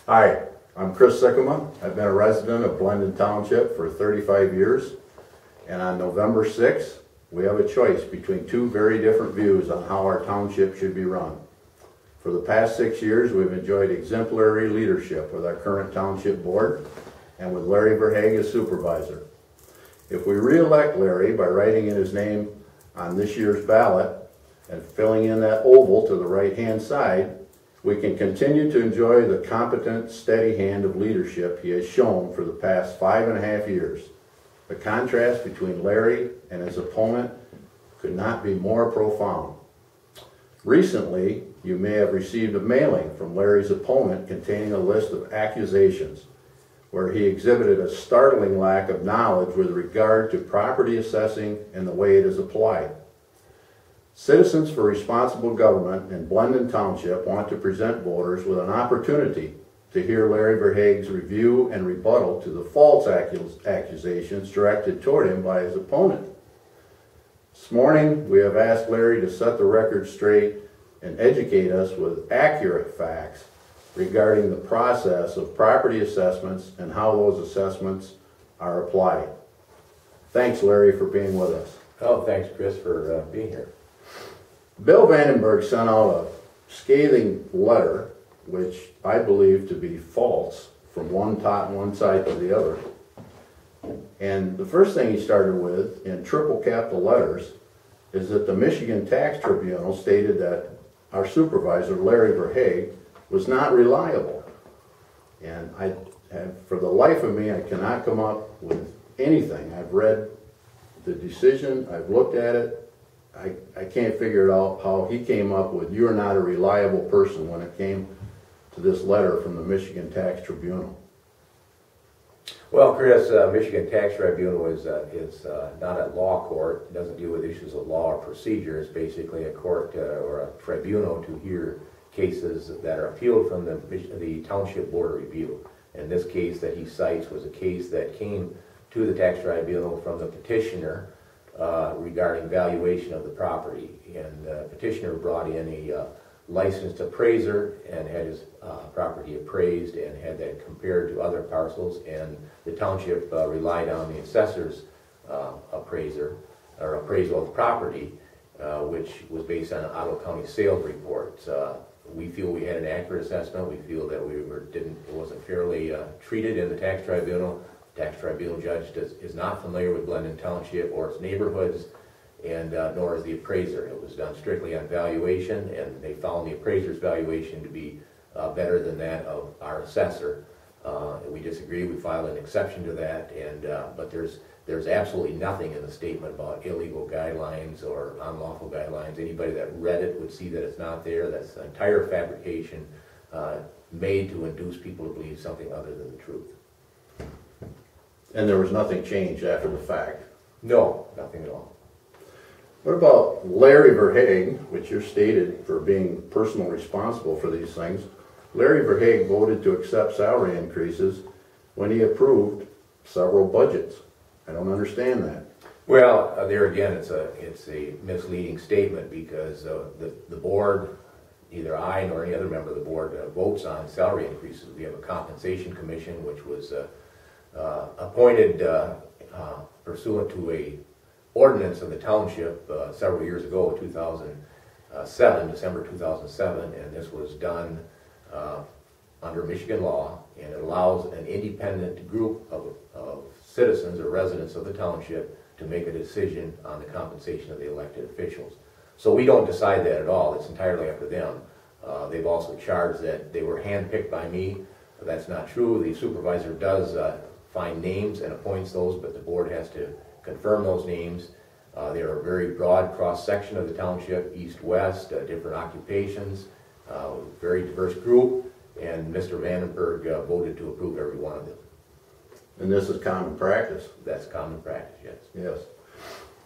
Hi, I'm Chris Sikkema. I've been a resident of Blendon Township for 35 years, and on November 6th, we have a choice between two very different views on how our township should be run. For the past 6 years, we've enjoyed exemplary leadership with our current township board and with Larry VerHage as supervisor. If we re-elect Larry by writing in his name on this year's ballot and filling in that oval to the right-hand side, we can continue to enjoy the competent, steady hand of leadership he has shown for the past 5.5 years. The contrast between Larry and his opponent could not be more profound. Recently, you may have received a mailing from Larry's opponent containing a list of accusations where he exhibited a startling lack of knowledge with regard to property assessing and the way it is applied. Citizens for Responsible Government in Blendon Township want to present voters with an opportunity to hear Larry VerHage's review and rebuttal to the false accusations directed toward him by his opponent. This morning, we have asked Larry to set the record straight and educate us with accurate facts regarding the process of property assessments and how those assessments are applied. Thanks, Larry, for being with us. Oh, thanks, Chris, for being here. Bill Vandenberg sent out a scathing letter, which I believe to be false, from one side to the other. And the first thing he started with, in triple capital letters, is that the Michigan Tax Tribunal stated that our supervisor, Larry VerHage, was not reliable. And for the life of me, I cannot come up with anything. I've read the decision, I've looked at it, I can't figure it out how he came up with "you're not a reliable person" when it came to this letter from the Michigan Tax Tribunal. Well, Chris, Michigan Tax Tribunal is not a law court. It doesn't deal with issues of law or procedure. It's basically a court or a tribunal to hear cases that are appealed from the Township Board of Review. And this case that he cites was a case that came to the Tax Tribunal from the petitioner regarding valuation of the property. And the petitioner brought in a licensed appraiser and had his property appraised and had that compared to other parcels, and the township relied on the assessor's appraiser or appraisal of the property, which was based on Ottawa County sales reports. We feel we had an accurate assessment. We feel that it wasn't fairly treated in the tax tribunal. The tax tribunal judge is not familiar with Blendon Township or its neighborhoods, and nor is the appraiser. It was done strictly on valuation, and they found the appraiser's valuation to be better than that of our assessor. We disagree. We filed an exception to that, but there's absolutely nothing in the statement about illegal guidelines or unlawful guidelines. Anybody that read it would see that it's not there. That's an entire fabrication made to induce people to believe something other than the truth. And there was nothing changed after the fact? No, nothing at all. What about Larry VerHage, which you're stated for being personally responsible for these things? Larry VerHage voted to accept salary increases when he approved several budgets. I don't understand that. Well, there again, it's a misleading statement because the board, neither I nor any other member of the board votes on salary increases. We have a compensation commission which was appointed pursuant to a ordinance of the township several years ago, 2007, December 2007, and this was done under Michigan law, and it allows an independent group of citizens or residents of the township to make a decision on the compensation of the elected officials. So we don't decide that at all. It's entirely up to them. They've also charged that they were handpicked by me. That's not true. The supervisor does find names and appoints those, but the board has to confirm those names. They are a very broad cross-section of the township, east-west, different occupations, very diverse group, and Mr. Vandenberg voted to approve every one of them. And this is common practice? That's common practice, yes. Yes.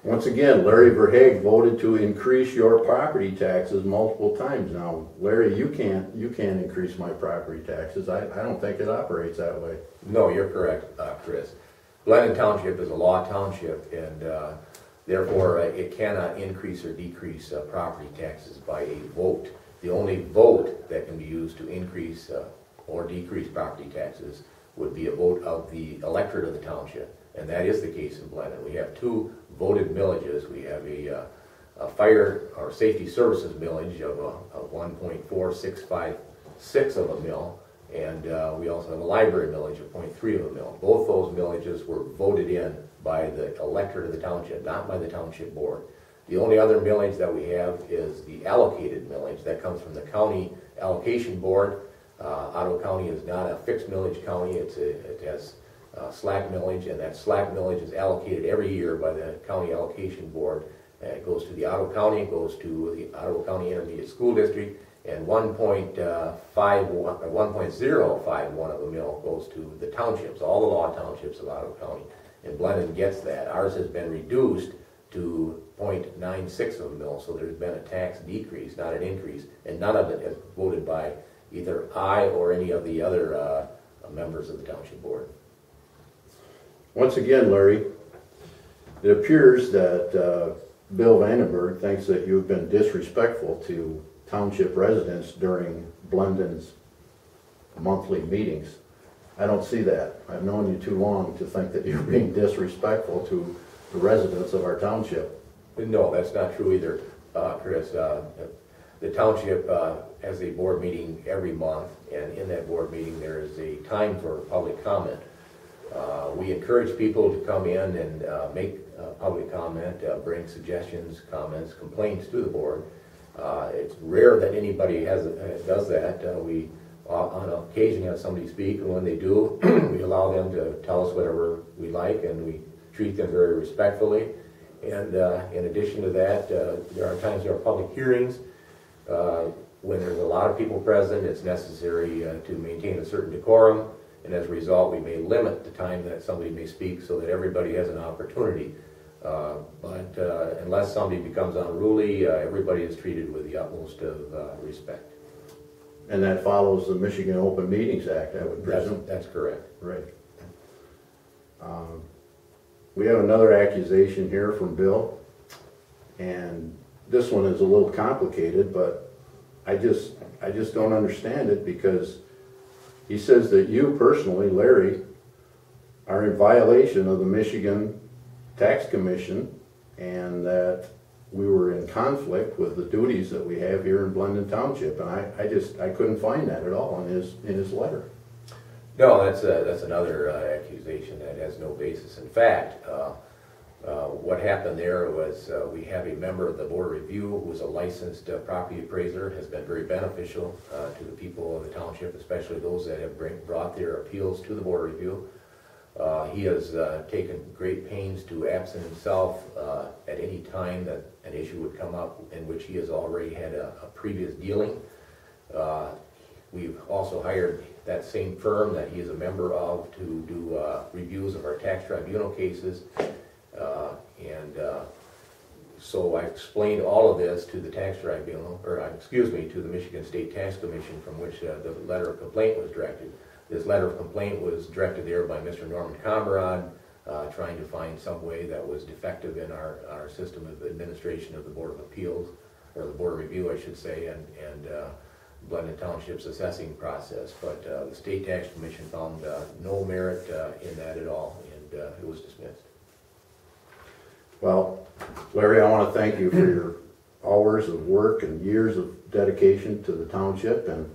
Once again, Larry VerHage voted to increase your property taxes multiple times. Now, Larry, you can't increase my property taxes. I don't think it operates that way. No, you're correct, Chris. Blendon Township is a law township, and therefore it cannot increase or decrease property taxes by a vote. The only vote that can be used to increase or decrease property taxes would be a vote of the electorate of the township. And that is the case in Blendon. We have two voted millages. We have a fire or safety services millage of a 1.4656 of a mill, and we also have a library millage of 0.3 of a mill. Both those millages were voted in by the electorate of the township, not by the township board. The only other millage that we have is the allocated millage that comes from the county allocation board. Ottawa County is not a fixed millage county. It has slack millage, and that slack millage is allocated every year by the county allocation board. It goes to the Ottawa County, it goes to the Ottawa County Intermediate School District, and 1.051 of a mill goes to the townships, all the law townships of Ottawa County. And Blendon gets that. Ours has been reduced to 0.96 of a mill, so there's been a tax decrease, not an increase, and none of it is voted by either I or any of the other members of the township board. Once again, Larry, it appears that Bill Vandenberg thinks that you've been disrespectful to township residents during Blendon's monthly meetings. I don't see that. I've known you too long to think that you're being disrespectful to the residents of our township. No, that's not true either, Chris. The township has a board meeting every month, and in that board meeting there is a time for public comment. We encourage people to come in and make public comment, bring suggestions, comments, complaints to the board. It's rare that anybody does that. We on occasion have somebody speak, and when they do, we allow them to tell us whatever we like, and we treat them very respectfully. And in addition to that, there are times there are public hearings. When there's a lot of people present, it's necessary to maintain a certain decorum, and as a result, we may limit the time that somebody may speak so that everybody has an opportunity. But unless somebody becomes unruly, everybody is treated with the utmost of respect. And that follows the Michigan Open Meetings Act, I would presume? That's correct. Right. We have another accusation here from Bill, and this one is a little complicated, but I just don't understand it, because he says that you personally, Larry, are in violation of the Michigan Tax Commission, and that we were in conflict with the duties that we have here in Blendon Township, and I couldn't find that at all in his letter. No, that's another accusation that has no basis. In fact, what happened there was we have a member of the Board of Review who was a licensed property appraiser, has been very beneficial to the people of the township, especially those that have brought their appeals to the Board of Review. He has taken great pains to absent himself at any time that an issue would come up in which he has already had a previous dealing. We've also hired that same firm that he is a member of to do reviews of our tax tribunal cases. So I explained all of this to the tax tribunal, or excuse me, to the Michigan State Tax Commission, from which the letter of complaint was directed. This letter of complaint was directed there by Mr. Norman Comrade, trying to find some way that was defective in our system of administration of the Board of Appeals, or the Board of Review, I should say, and Blendon Township's assessing process. But the State Tax Commission found no merit in that at all, and it was dismissed. Well, Larry, I want to thank you for your hours of work and years of dedication to the township, and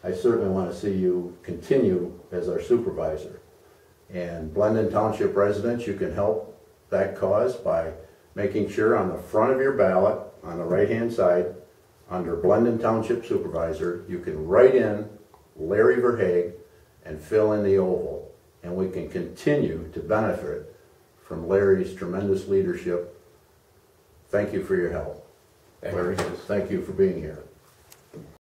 I certainly want to see you continue as our supervisor. And Blendon Township residents, you can help that cause by making sure on the front of your ballot, on the right-hand side, under Blendon Township Supervisor, you can write in Larry VerHage and fill in the oval, and we can continue to benefit from Larry's tremendous leadership. Thank you for your help. Larry, thank you for being here.